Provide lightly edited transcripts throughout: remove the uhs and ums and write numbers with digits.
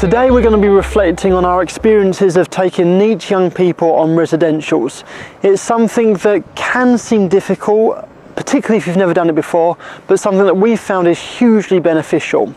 Today we're going to be reflecting on our experiences of taking NEET young people on residentials. It's something that can seem difficult, particularly if you've never done it before, but something that we've found is hugely beneficial.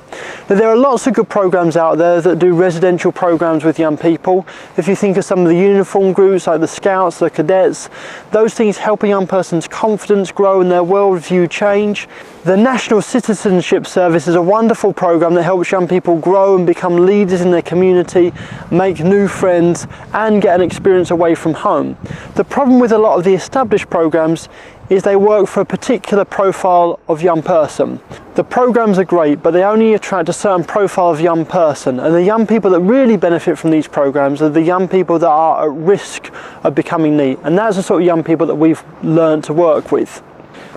Now, there are lots of good programs out there that do residential programs with young people. If you think of some of the uniform groups like the Scouts, the Cadets, those things help a young person's confidence grow and their worldview change. The National Citizenship Service is a wonderful program that helps young people grow and become leaders in their community, make new friends and get an experience away from home. The problem with a lot of the established programs is they work for a particular profile of young person. The programs are great, but they only attract a certain profile of young person, and the young people that really benefit from these programs are the young people that are at risk of becoming NEET, and that's the sort of young people that we've learned to work with.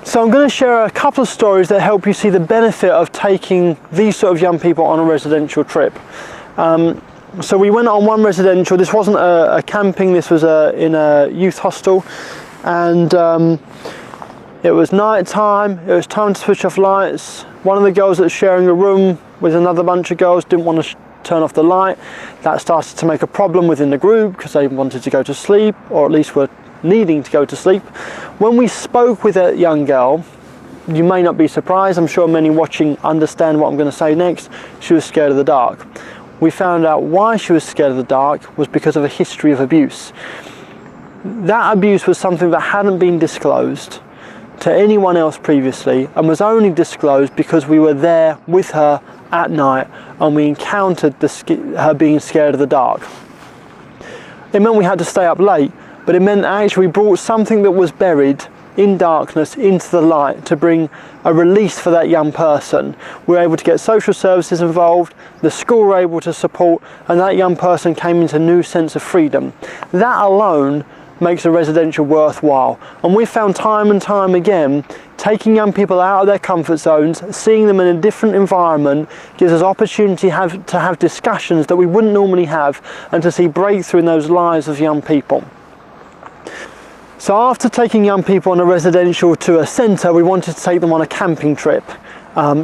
So I'm going to share a couple of stories that help you see the benefit of taking these sort of young people on a residential trip. So we went on one residential. This wasn't a camping, this was in a youth hostel, and it was night time, it was time to switch off lights. One of the girls that was sharing a room with another bunch of girls didn't want to turn off the light. That started to make a problem within the group because they wanted to go to sleep, or at least were needing to go to sleep. When we spoke with a young girl, you may not be surprised, I'm sure many watching understand what I'm going to say next, she was scared of the dark. We found out why she was scared of the dark was because of a history of abuse. That abuse was something that hadn't been disclosed to anyone else previously and was only disclosed because we were there with her at night and we encountered her being scared of the dark. It meant we had to stay up late, but it meant actually we brought something that was buried in darkness into the light to bring a release for that young person. We were able to get social services involved, the school were able to support, and that young person came into a new sense of freedom. That alone makes a residential worthwhile, and we found time and time again taking young people out of their comfort zones, seeing them in a different environment gives us opportunity to have discussions that we wouldn't normally have and to see breakthrough in those lives of young people. So after taking young people on a residential to a centre, we wanted to take them on a camping trip,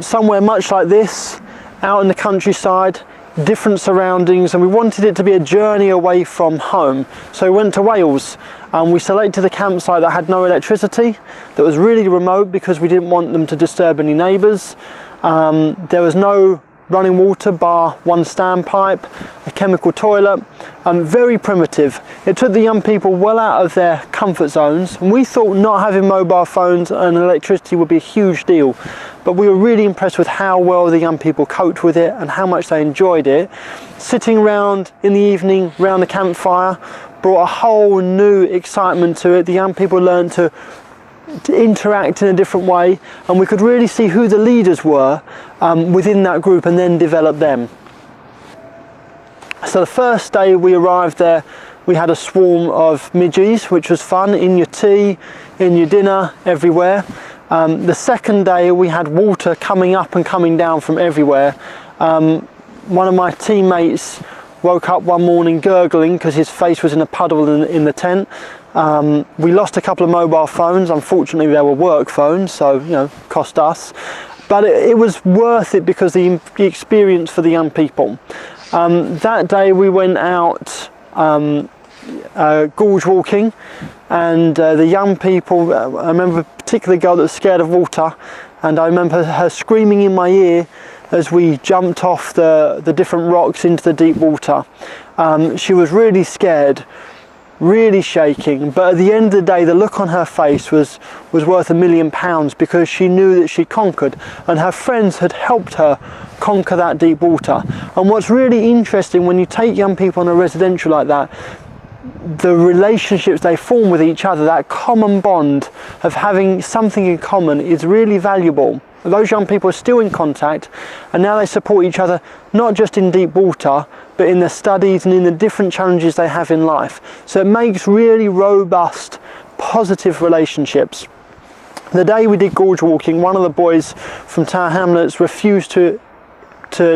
somewhere much like this, out in the countryside, different surroundings, and we wanted it to be a journey away from home. So we went to Wales and we selected a campsite that had no electricity, that was really remote because we didn't want them to disturb any neighbours. There was no running water bar one standpipe, a chemical toilet, very primitive. It took the young people well out of their comfort zones, and we thought not having mobile phones and electricity would be a huge deal, but we were really impressed with how well the young people coped with it and how much they enjoyed it. Sitting around in the evening around the campfire brought a whole new excitement to it. The young people learned to interact in a different way, and we could really see who the leaders were within that group and then develop them. So the first day we arrived there, we had a swarm of midges, which was fun, in your tea, in your dinner, everywhere. The second day we had water coming up and coming down from everywhere. One of my teammates woke up one morning gurgling because his face was in a puddle in the tent. We lost a couple of mobile phones. Unfortunately they were work phones, so cost us, but it was worth it because the experience for the young people. That day we went out gorge walking, and the young people, I remember a particular girl that was scared of water, and I remember her screaming in my ear as we jumped off the different rocks into the deep water. She was really scared, really shaking, but at the end of the day the look on her face was worth £1 million because she knew that she conquered and her friends had helped her conquer that deep water. And what's really interesting when you take young people on a residential like that, the relationships they form with each other, that common bond of having something in common, is really valuable. Those young people are still in contact, and now they support each other not just in deep water but in their studies and in the different challenges they have in life. So it makes really robust, positive relationships. The day we did gorge walking, one of the boys from Tower Hamlets refused to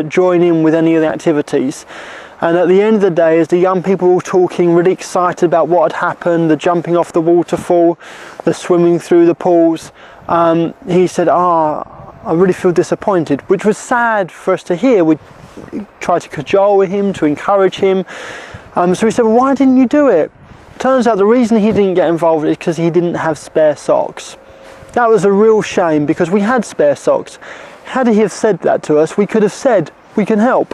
join in with any of the activities. And at the end of the day, as the young people were all talking, really excited about what had happened, the jumping off the waterfall, the swimming through the pools, he said, I really feel disappointed, which was sad for us to hear. try to cajole him, to encourage him. So we said, well, why didn't you do it? Turns out the reason he didn't get involved is because he didn't have spare socks. That was a real shame, because we had spare socks. Had he have said that to us, we could have said, we can help.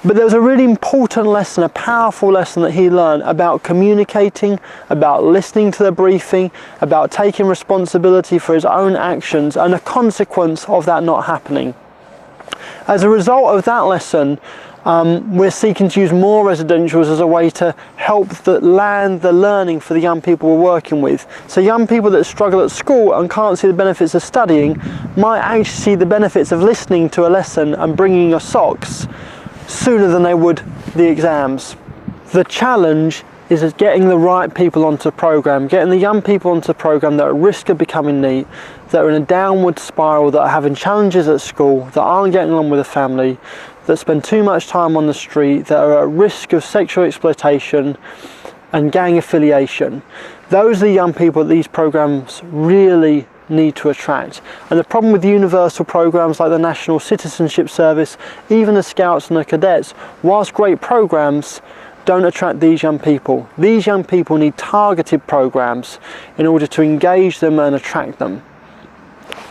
But there was a really important lesson, a powerful lesson that he learned about communicating, about listening to the briefing, about taking responsibility for his own actions, and the consequence of that not happening. As a result of that lesson, we're seeking to use more residentials as a way to help land the learning for the young people we're working with. So young people that struggle at school and can't see the benefits of studying might actually see the benefits of listening to a lesson and bringing your socks sooner than they would the exams. The challenge is getting the right people onto the program, getting the young people onto the program that are at risk of becoming NEET, that are in a downward spiral, that are having challenges at school, that aren't getting along with the family, that spend too much time on the street, that are at risk of sexual exploitation and gang affiliation. Those are the young people that these programs really need to attract. And the problem with universal programs like the National Citizenship Service, even the Scouts and the Cadets, whilst great programs, don't attract these young people. These young people need targeted programs in order to engage them and attract them.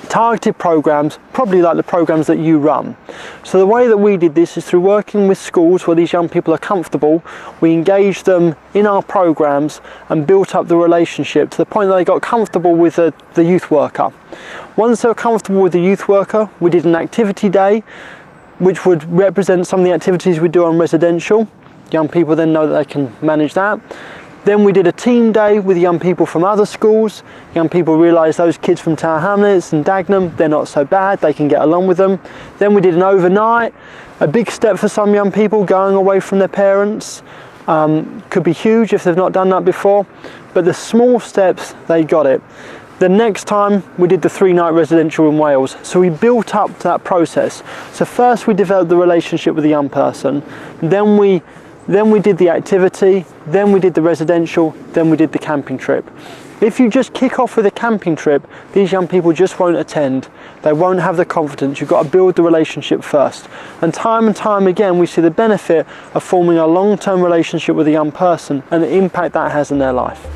Targeted programs, probably like the programs that you run. So the way that we did this is through working with schools where these young people are comfortable. We engaged them in our programs and built up the relationship to the point that they got comfortable with the youth worker. Once they were comfortable with the youth worker, we did an activity day which would represent some of the activities we do on residential. Young people then know that they can manage that. Then we did a team day with young people from other schools. Young people realised those kids from Tower Hamlets and Dagenham, they're not so bad, they can get along with them. Then we did an overnight, a big step for some young people, going away from their parents. Could be huge if they've not done that before, but the small steps, they got it. The next time we did the 3-night residential in Wales, so we built up to that process. So first we developed the relationship with the young person, then we did the activity, then we did the residential, then we did the camping trip. If you just kick off with a camping trip, these young people just won't attend. They won't have the confidence. You've got to build the relationship first. And time again, we see the benefit of forming a long-term relationship with a young person and the impact that has in their life.